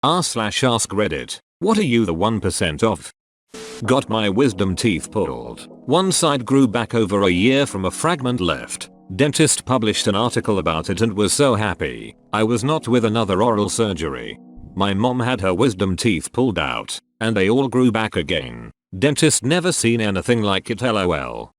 r/AskReddit. What are you the 1% of? Got my wisdom teeth pulled. One side grew back over a year from a fragment left. Dentist published an article about it and was so happy. I was not with another oral surgery. My mom had her wisdom teeth pulled out, and they all grew back again. Dentist never seen anything like it, lol.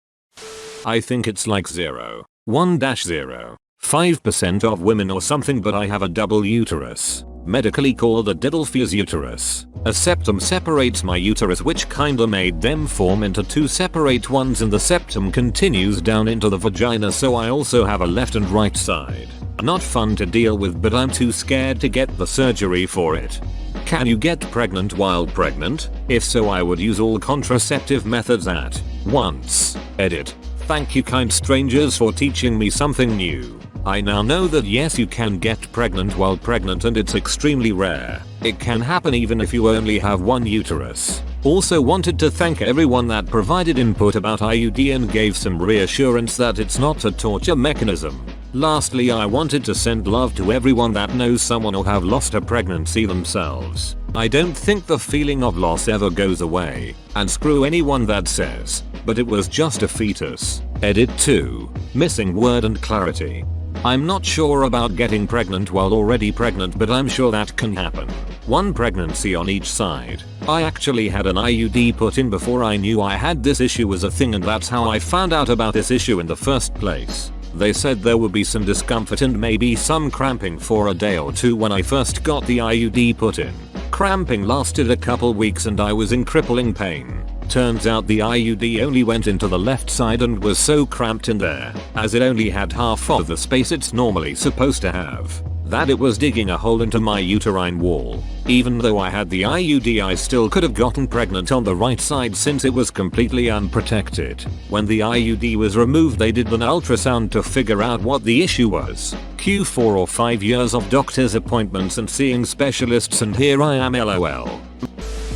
I think it's like 0.1-0.5% of women or something, but I have a double uterus, medically called a didelphys uterus. A septum separates my uterus, which kinda made them form into two separate ones, and the septum continues down into the vagina, so I also have a left and right side. Not fun to deal with, but I'm too scared to get the surgery for it. Can you get pregnant while pregnant? If so, I would use all contraceptive methods at once. Edit. Thank you, kind strangers, for teaching me something new. I now know that yes, you can get pregnant while pregnant, and it's extremely rare. It can happen even if you only have one uterus. Also wanted to thank everyone that provided input about IUD and gave some reassurance that it's not a torture mechanism. Lastly, I wanted to send love to everyone that knows someone or have lost a pregnancy themselves. I don't think the feeling of loss ever goes away, and screw anyone that says, but it was just a fetus. Edit 2. Missing word and clarity. I'm not sure about getting pregnant while already pregnant, but I'm sure that can happen. One pregnancy on each side. I actually had an IUD put in before I knew I had this issue as a thing, and that's how I found out about this issue in the first place. They said there would be some discomfort and maybe some cramping for a day or two when I first got the IUD put in. Cramping lasted a couple weeks and I was in crippling pain. Turns out the IUD only went into the left side and was so cramped in there, as it only had half of the space it's normally supposed to have, that it was digging a hole into my uterine wall. Even though I had the IUD, I still could have gotten pregnant on the right side since it was completely unprotected. When the IUD was removed, they did an ultrasound to figure out what the issue was. Cue 4 or 5 years of doctor's appointments and seeing specialists, and here I am, lol.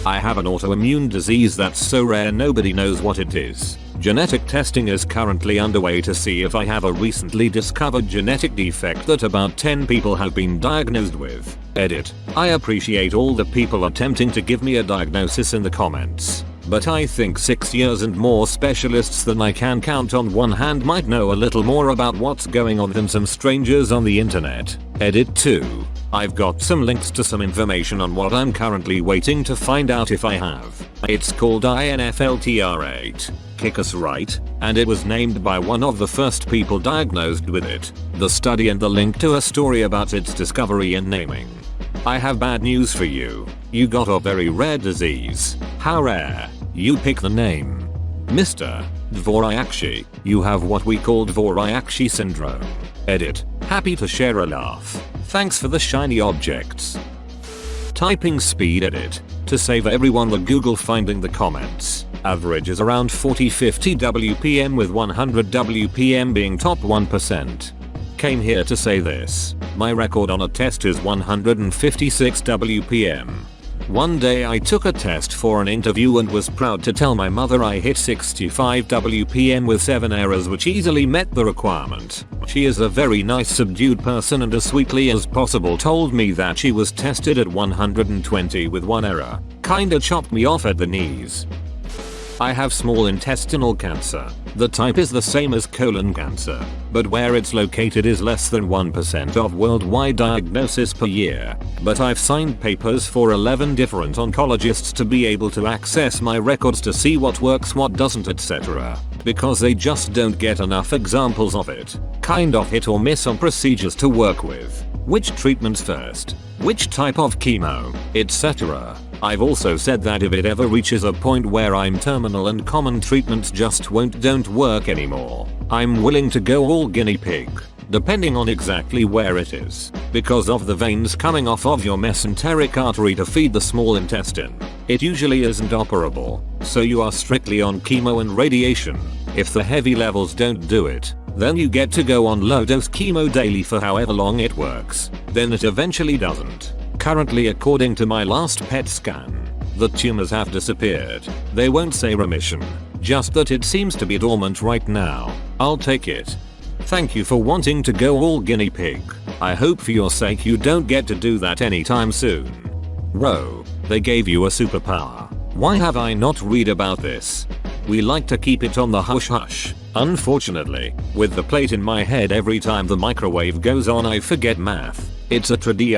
I have an autoimmune disease that's so rare nobody knows what it is. Genetic testing is currently underway to see if I have a recently discovered genetic defect that about 10 people have been diagnosed with. Edit. I appreciate all the people attempting to give me a diagnosis in the comments, but I think 6 years and more specialists than I can count on one hand might know a little more about what's going on than some strangers on the internet. Edit 2. I've got some links to some information on what I'm currently waiting to find out if I have. It's called INFLTR8. Kick us right, and it was named by one of the first people diagnosed with it. The study and the link to a story about its discovery and naming. I have bad news for you. You got a very rare disease. How rare? You pick the name. Mr. Dvorakshi. You have what we call Dvorakshi syndrome. Edit. Happy to share a laugh. Thanks for the shiny objects. Typing speed. Edit. To save everyone the Google finding the comments. Average is around 40-50 WPM, with 100 WPM being top 1%. Came here to say this. My record on a test is 156 WPM. One day I took a test for an interview and was proud to tell my mother I hit 65 WPM with 7 errors, which easily met the requirement. She is a very nice, subdued person, and as sweetly as possible told me that she was tested at 120 with 1 error. Kinda chopped me off at the knees. I have small intestinal cancer. The type is the same as colon cancer, but where it's located is less than 1% of worldwide diagnosis per year. But I've signed papers for 11 different oncologists to be able to access my records to see what works, what doesn't, etc. Because they just don't get enough examples of it. Kind of hit or miss on procedures to work with. Which treatments first? Which type of chemo? Etc. I've also said that if it ever reaches a point where I'm terminal and common treatments just don't work anymore, I'm willing to go all guinea pig, depending on exactly where it is. Because of the veins coming off of your mesenteric artery to feed the small intestine, it usually isn't operable, so you are strictly on chemo and radiation. If the heavy levels don't do it, then you get to go on low dose chemo daily for however long it works. Then it eventually doesn't. Currently, according to my last PET scan, the tumors have disappeared. They won't say remission, just that it seems to be dormant right now. I'll take it. Thank you for wanting to go all guinea pig. I hope for your sake you don't get to do that anytime soon. Bro, they gave you a superpower. Why have I not read about this? We like to keep it on the hush hush. Unfortunately, with the plate in my head every time the microwave goes on I forget math. It's a tragedy.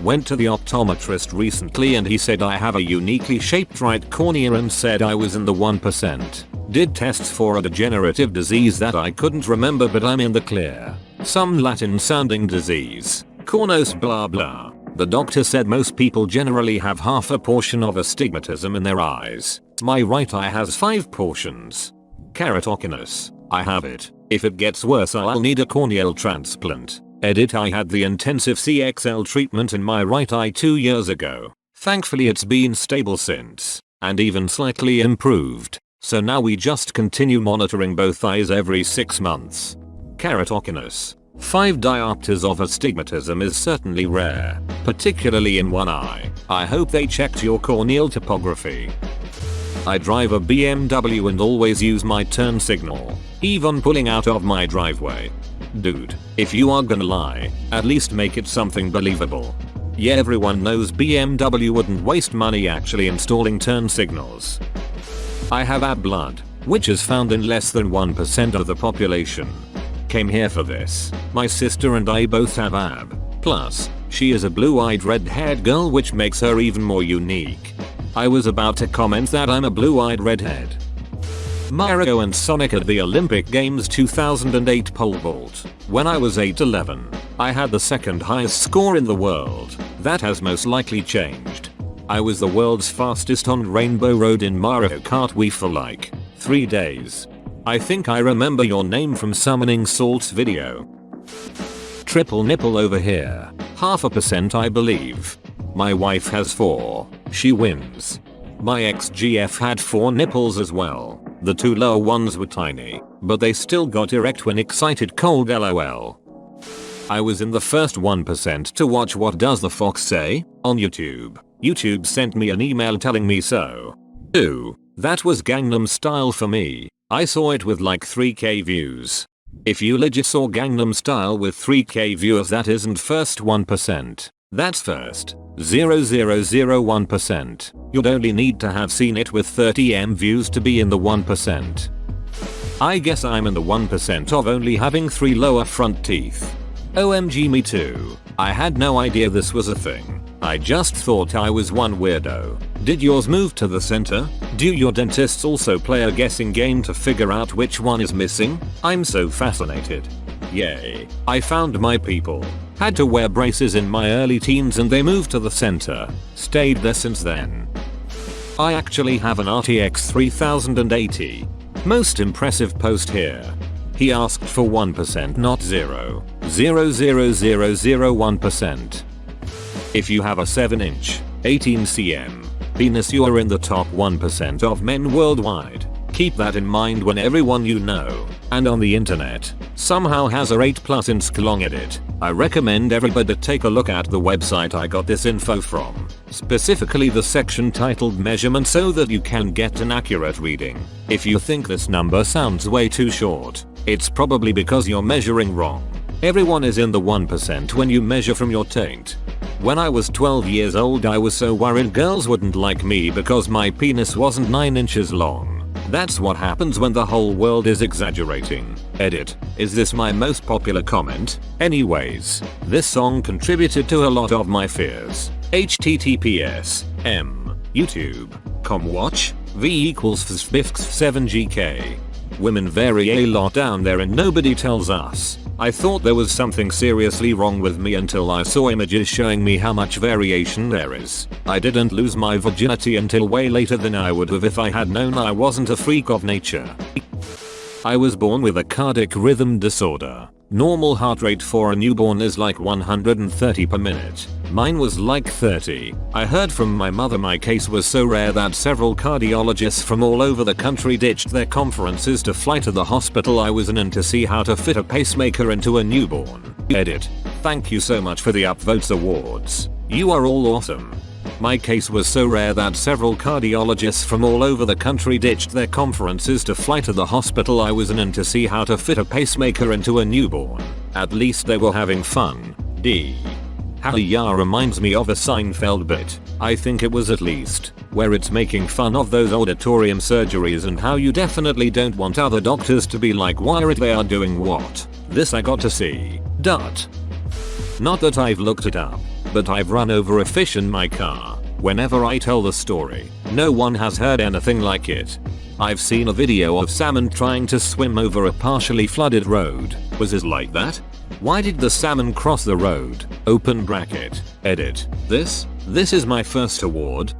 Went to the optometrist recently and he said I have a uniquely shaped right cornea and said I was in the 1%. Did tests for a degenerative disease that I couldn't remember but I'm in the clear. Some Latin sounding disease. Cornos blah blah. The doctor said most people generally have half a portion of astigmatism in their eyes. My right eye has 5 portions. Keratoconus. I have it. If it gets worse I'll need a corneal transplant. Edit I had the intensive CXL treatment in my right eye 2 years ago. Thankfully it's been stable since. And even slightly improved. So now we just continue monitoring both eyes every 6 months. Keratoconus. 5 diopters of astigmatism is certainly rare. Particularly in one eye. I hope they checked your corneal topography. I drive a BMW and always use my turn signal. Even pulling out of my driveway. Dude, if you are gonna lie, at least make it something believable. Yeah, everyone knows BMW wouldn't waste money actually installing turn signals. I have AB blood, which is found in less than 1% of the population. Came here for this. My sister and I both have AB. Plus, she is a blue-eyed red-haired girl which makes her even more unique. I was about to comment that I'm a blue-eyed redhead. Mario and Sonic at the Olympic Games 2008 pole vault. When I was 8'11", I had the second highest score in the world. That has most likely changed. I was the world's fastest on Rainbow Road in Mario Kart Wii for like 3 days. I think I remember your name from Summoning Salt's video. Triple nipple over here. 0.5% I believe. My wife has 4. She wins. My ex-GF had 4 nipples as well. The 2 lower ones were tiny, but they still got erect when excited cold lol. I was in the first 1% to watch What Does the Fox Say? On YouTube. YouTube sent me an email telling me so. Ooh, that was Gangnam Style for me. I saw it with like 3k views. If you legit saw Gangnam Style with 3k viewers that isn't first 1%. That's first 0.0001%. You'd only need to have seen it with 30m views to be in the 1%. I guess I'm in the 1% of only having 3 lower front teeth. OMG me too. I had no idea this was a thing. I just thought I was one weirdo. Did yours move to the center? Do your dentists also play a guessing game to figure out which one is missing? I'm so fascinated. Yay. I found my people. Had to wear braces in my early teens and they moved to the center. Stayed there since then. I actually have an RTX 3080. Most impressive post here. He asked for 1% not 0.00001%. If you have a 7-inch, 18cm penis you are in the top 1% of men worldwide. Keep that in mind when everyone you know, and on the internet, somehow has a 8+ in Sklong edit. I recommend everybody take a look at the website I got this info from, specifically the section titled measurement so that you can get an accurate reading. If you think this number sounds way too short, it's probably because you're measuring wrong. Everyone is in the 1% when you measure from your taint. When I was 12 years old I was so worried girls wouldn't like me because my penis wasn't 9 inches long. That's what happens when the whole world is exaggerating. Edit. Is this my most popular comment? Anyways, this song contributed to a lot of my fears. https youtube.com watch v equals 7gk. Women vary a lot down there and nobody tells us. I thought there was something seriously wrong with me until I saw images showing me how much variation there is. I didn't lose my virginity until way later than I would have if I had known I wasn't a freak of nature. I was born with a cardiac rhythm disorder. Normal heart rate for a newborn is like 130 per minute. Mine was like 30. I heard from my mother my case was so rare that several cardiologists from all over the country ditched their conferences to fly to the hospital I was in to see how to fit a pacemaker into a newborn. Edit. Thank you so much for the Upvotes awards. You are all awesome. My case was so rare that several cardiologists from all over the country ditched their conferences to fly to the hospital I was in to see how to fit a pacemaker into a newborn. At least they were having fun. D. Yeah, reminds me of a Seinfeld bit. I think it was at least, where it's making fun of those auditorium surgeries and how you definitely don't want other doctors to be like, why are they doing what? This I got to see. Dot. Not that I've looked it up, but I've run over a fish in my car. Whenever I tell the story, no one has heard anything like it. I've seen a video of salmon trying to swim over a partially flooded road. Was it like that? Why did the salmon cross the road? Open bracket. Edit. This is my first award.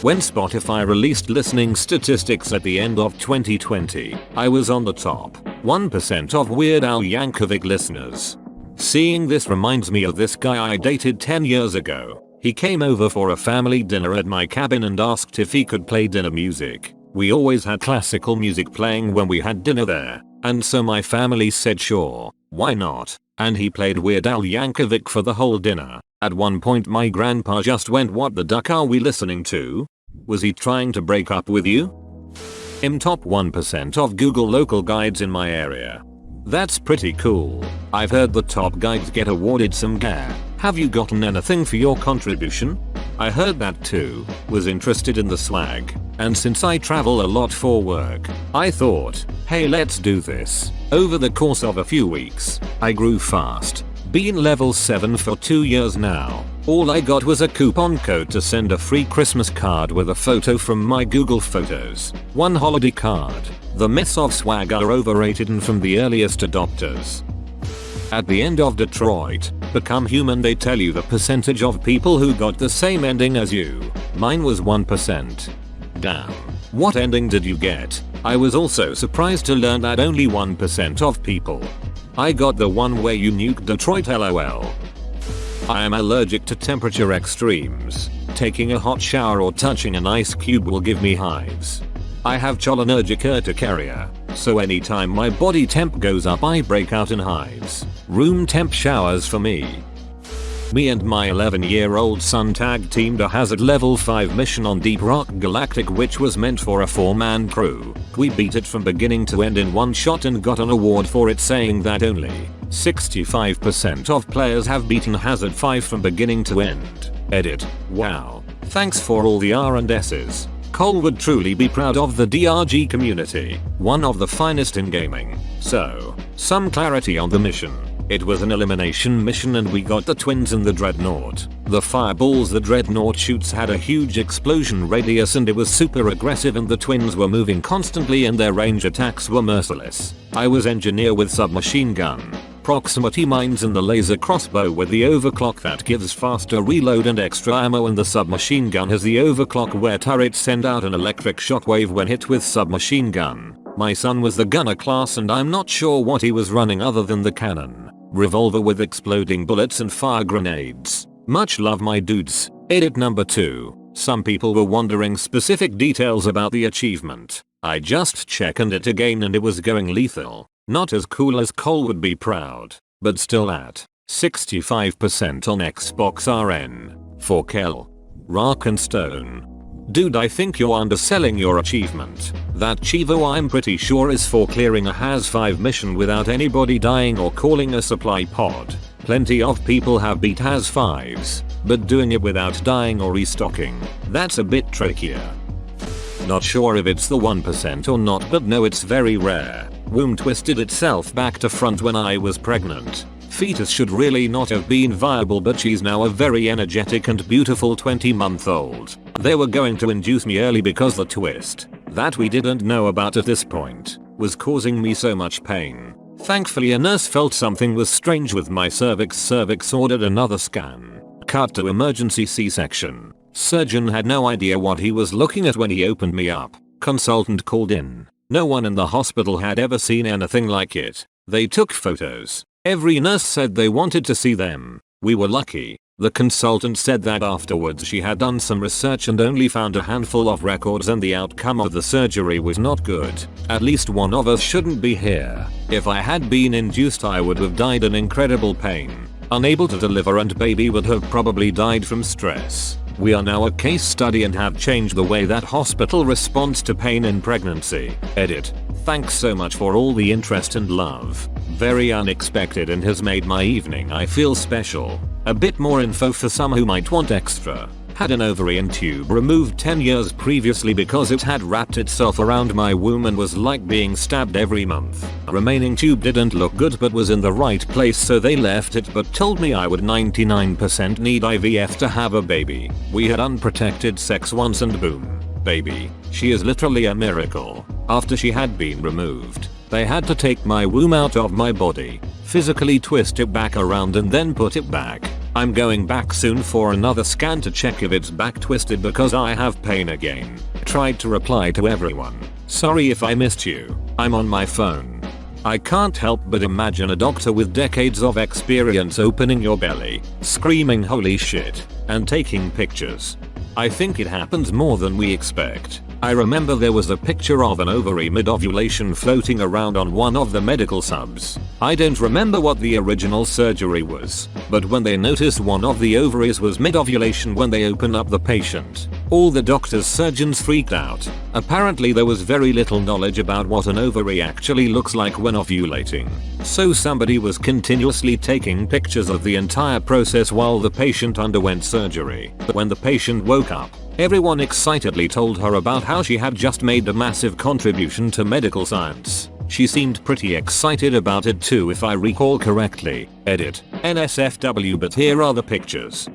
When Spotify released listening statistics at the end of 2020, I was on the top 1% of Weird Al Yankovic listeners. Seeing this reminds me of this guy I dated 10 years ago. He came over for a family dinner at my cabin and asked if he could play dinner music. We always had classical music playing when we had dinner there, and so my family said sure, why not? And he played Weird Al Yankovic for the whole dinner. At one point my grandpa just went, what the duck are we listening to? Was he trying to break up with you? I'm top 1% of Google local guides in my area. That's pretty cool. I've heard the top guides get awarded some gear. Have you gotten anything for your contribution? I heard that too. Was interested in the swag. And since I travel a lot for work, I thought, hey, let's do this. Over the course of a few weeks, I grew fast. Been level 7 for 2 years now. All I got was a coupon code to send a free Christmas card with a photo from my Google Photos. One holiday card. The myths of swag are overrated and from the earliest adopters. At the end of Detroit, Become Human, they tell you the percentage of people who got the same ending as you. Mine was 1%. Damn. What ending did you get? I was also surprised to learn that only 1% of people. I got the one where you nuked Detroit, lol. I am allergic to temperature extremes. Taking a hot shower or touching an ice cube will give me hives. I have cholinergic urticaria, so anytime my body temp goes up I break out in hives. Room temp showers for me. Me and my 11-year-old son tag teamed a hazard level 5 mission on Deep Rock Galactic, which was meant for a 4-man crew. We beat it from beginning to end in one shot and got an award for it, saying that only 65% of players have beaten Hazard 5 from beginning to end. Edit. Wow. Thanks for all the R&S's. Cole would truly be proud of the DRG community, one of the finest in gaming. So, some clarity on the mission. It was an elimination mission and we got the twins in the Dreadnought. The fireballs the Dreadnought shoots had a huge explosion radius and it was super aggressive, and the twins were moving constantly and their range attacks were merciless. I was engineer with submachine gun, proximity mines and the laser crossbow with the overclock that gives faster reload and extra ammo, and the submachine gun has the overclock where turrets send out an electric shockwave when hit with submachine gun. My son was the gunner class and I'm not sure what he was running other than the cannon, revolver with exploding bullets and fire grenades. Much love, my dudes. Edit number 2. Some people were wondering specific details about the achievement. I just checked it again and it was going lethal. Not as cool as Cole would be proud, but still at 65% on Xbox RN. For Kel. Rock and Stone. Dude, I think you're underselling your achievement. That Chivo I'm pretty sure is for clearing a Haz 5 mission without anybody dying or calling a supply pod. Plenty of people have beat Haz 5s, but doing it without dying or restocking, that's a bit trickier. Not sure if it's the 1% or not, but no, it's very rare. Womb twisted itself back to front when I was pregnant. Fetus should really not have been viable, but she's now a very energetic and beautiful 20-month-old. They were going to induce me early because the twist, that we didn't know about at this point, was causing me so much pain. Thankfully a nurse felt something was strange with my cervix. Cervix ordered another scan. Cut to emergency C-section. Surgeon had no idea what he was looking at when he opened me up. Consultant called in. No one in the hospital had ever seen anything like it. They took photos. Every nurse said they wanted to see them. We were lucky. The consultant said that afterwards she had done some research and only found a handful of records and the outcome of the surgery was not good. At least one of us shouldn't be here. If I had been induced I would have died in incredible pain, unable to deliver, and baby would have probably died from stress. We are now a case study and have changed the way that hospital responds to pain in pregnancy. Edit. Thanks so much for all the interest and love. Very unexpected and has made my evening. I feel special. A bit more info for some who might want extra. Had an ovarian tube removed 10 years previously because it had wrapped itself around my womb and was like being stabbed every month. Remaining tube didn't look good but was in the right place, so they left it but told me I would 99% need IVF to have a baby. We had unprotected sex once and boom. Baby. She is literally a miracle. After she had been removed, they had to take my womb out of my body, physically twist it back around and then put it back. I'm going back soon for another scan to check if it's back twisted because I have pain again. Tried to reply to everyone. Sorry if I missed you. I'm on my phone. I can't help but imagine a doctor with decades of experience opening your belly, screaming holy shit, and taking pictures. I think it happens more than we expect. I remember there was a picture of an ovary mid-ovulation floating around on one of the medical subs. I don't remember what the original surgery was, but when they noticed one of the ovaries was mid-ovulation when they opened up the patient, all the doctors surgeons freaked out. Apparently there was very little knowledge about what an ovary actually looks like when ovulating. So somebody was continuously taking pictures of the entire process while the patient underwent surgery. But when the patient woke up, everyone excitedly told her about how she had just made a massive contribution to medical science. She seemed pretty excited about it too if I recall correctly. Edit. NSFW, but here are the pictures.